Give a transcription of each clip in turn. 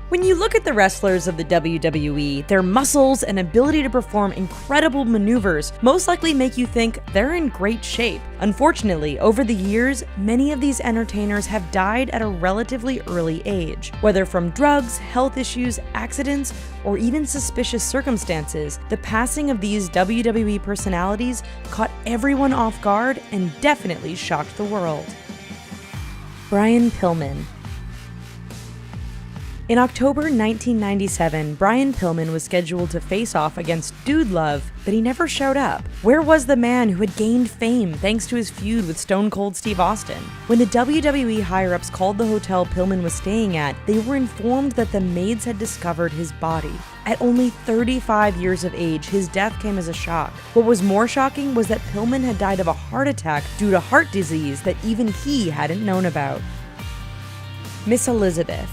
When you look at the wrestlers of the WWE, their muscles and ability to perform incredible maneuvers most likely make you think they're in great shape. Unfortunately, over the years, many of these entertainers have died at a relatively early age. Whether from drugs, health issues, accidents, or even suspicious circumstances, the passing of these WWE personalities caught everyone off guard and definitely shocked the world. Brian Pillman. In October 1997, Brian Pillman was scheduled to face off against Dude Love, but he never showed up. Where was the man who had gained fame thanks to his feud with Stone Cold Steve Austin? When the WWE higher-ups called the hotel Pillman was staying at, they were informed that the maids had discovered his body. At only 35 years of age, his death came as a shock. What was more shocking was that Pillman had died of a heart attack due to heart disease that even he hadn't known about. Miss Elizabeth.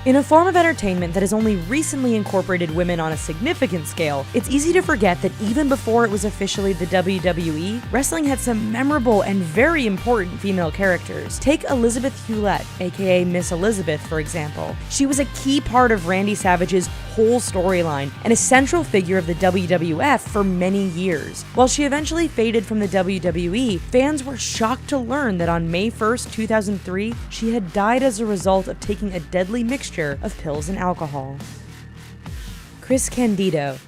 In a form of entertainment that has only recently incorporated women on a significant scale, it's easy to forget that even before it was officially the WWE, wrestling had some memorable and very important female characters. Take Elizabeth Hewlett, aka Miss Elizabeth, for example. She was a key part of Randy Savage's whole storyline and a central figure of the WWF for many years. While she eventually faded from the WWE, fans were shocked to learn that on May 1st, 2003, she had died as a result of taking a deadly mixture of pills and alcohol. Chris Candido.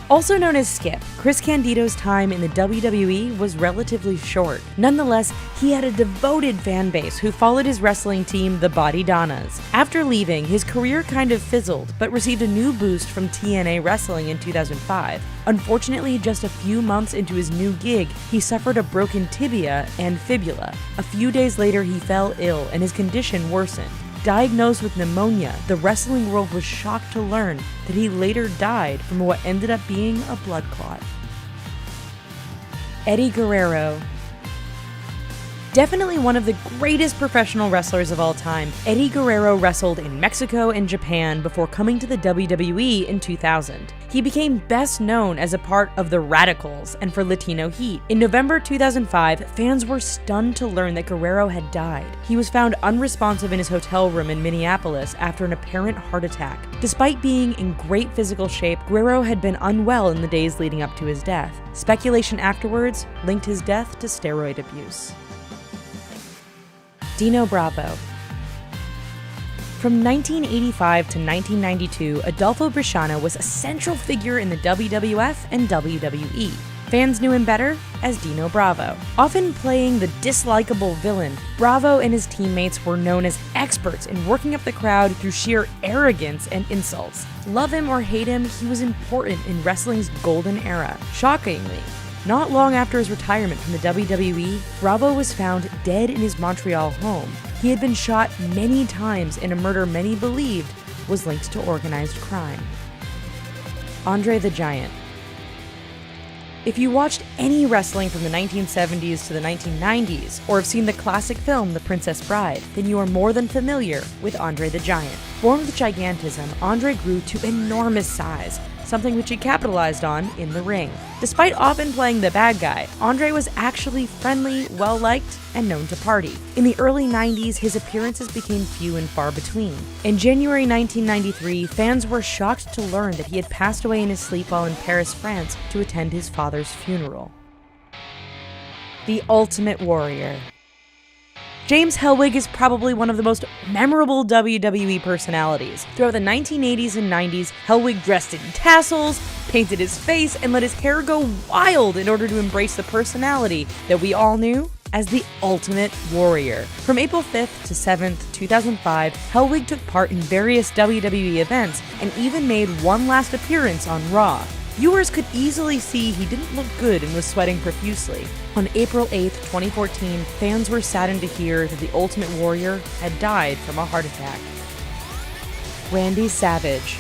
Also known as Skip, Chris Candido's time in the WWE was relatively short. Nonetheless, he had a devoted fan base who followed his wrestling team, the Body Donnas. After leaving, his career kind of fizzled, but received a new boost from TNA Wrestling in 2005. Unfortunately, just a few months into his new gig, he suffered a broken tibia and fibula. A few days later, he fell ill and his condition worsened. Diagnosed with pneumonia, the wrestling world was shocked to learn that he later died from what ended up being a blood clot. Eddie Guerrero. Definitely one of the greatest professional wrestlers of all time, Eddie Guerrero wrestled in Mexico and Japan before coming to the WWE in 2000. He became best known as a part of the Radicals and for Latino Heat. In November 2005, fans were stunned to learn that Guerrero had died. He was found unresponsive in his hotel room in Minneapolis after an apparent heart attack. Despite being in great physical shape, Guerrero had been unwell in the days leading up to his death. Speculation afterwards linked his death to steroid abuse. Dino Bravo. From 1985 to 1992, Adolfo Brishano was a central figure in the WWF and WWE. Fans knew him better as Dino Bravo. Often playing the dislikable villain, Bravo and his teammates were known as experts in working up the crowd through sheer arrogance and insults. Love him or hate him, he was important in wrestling's golden era. Shockingly, not long after his retirement from the WWE, Bravo was found dead in his Montreal home. He had been shot many times in a murder many believed was linked to organized crime. Andre the Giant. If you watched any wrestling from the 1970s to the 1990s, or have seen the classic film The Princess Bride, then you are more than familiar with Andre the Giant. Born with gigantism, Andre grew to enormous size, something which he capitalized on in the ring. Despite often playing the bad guy, Andre was actually friendly, well-liked, and known to party. In the early 90s, his appearances became few and far between. In January 1993, fans were shocked to learn that he had passed away in his sleep while in Paris, France, to attend his father's funeral. The Ultimate Warrior. James Hellwig is probably one of the most memorable WWE personalities. Throughout the 1980s and 90s, Hellwig dressed in tassels, painted his face, and let his hair go wild in order to embrace the personality that we all knew as the Ultimate Warrior. From April 5th to 7th, 2005, Hellwig took part in various WWE events and even made one last appearance on Raw. Viewers could easily see he didn't look good and was sweating profusely. On April 8, 2014, fans were saddened to hear that the Ultimate Warrior had died from a heart attack. Randy Savage.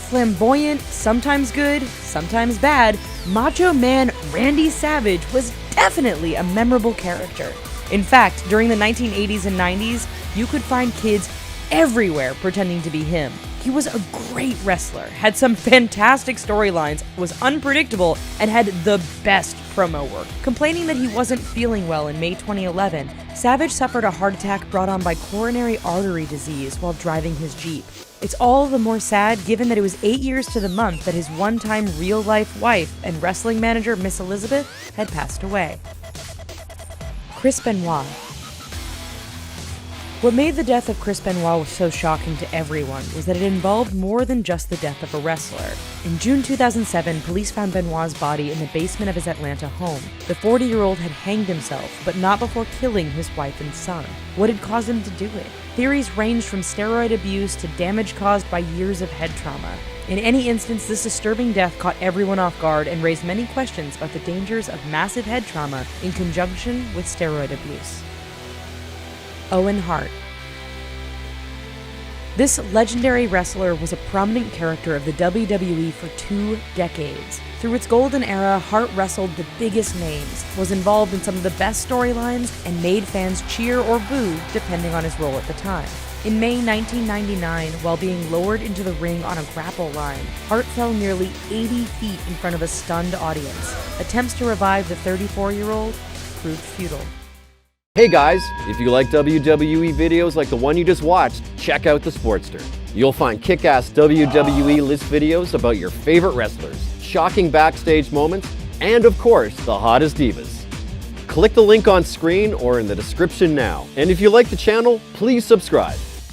Flamboyant, sometimes good, sometimes bad, Macho Man Randy Savage was definitely a memorable character. In fact, during the 1980s and 90s, you could find kids everywhere pretending to be him. He was a great wrestler, had some fantastic storylines, was unpredictable, and had the best promo work. Complaining that he wasn't feeling well in May 2011, Savage suffered a heart attack brought on by coronary artery disease while driving his Jeep. It's all the more sad given that it was 8 years to the month that his one-time real-life wife and wrestling manager Miss Elizabeth had passed away. Chris Benoit. What made the death of Chris Benoit so shocking to everyone was that it involved more than just the death of a wrestler. In June 2007, police found Benoit's body in the basement of his Atlanta home. The 40-year-old had hanged himself, but not before killing his wife and son. What had caused him to do it? Theories ranged from steroid abuse to damage caused by years of head trauma. In any instance, this disturbing death caught everyone off guard and raised many questions about the dangers of massive head trauma in conjunction with steroid abuse. Owen Hart. This legendary wrestler was a prominent character of the WWE for 2 decades. Through its golden era, Hart wrestled the biggest names, was involved in some of the best storylines, and made fans cheer or boo depending on his role at the time. In May 1999, while being lowered into the ring on a grapple line, Hart fell nearly 80 feet in front of a stunned audience. Attempts to revive the 34-year-old proved futile. Hey guys, if you like WWE videos like the one you just watched, check out The Sportster. You'll find kick-ass WWE list videos about your favorite wrestlers, shocking backstage moments, and of course, the hottest divas. Click the link on screen or in the description now. And if you like the channel, please subscribe.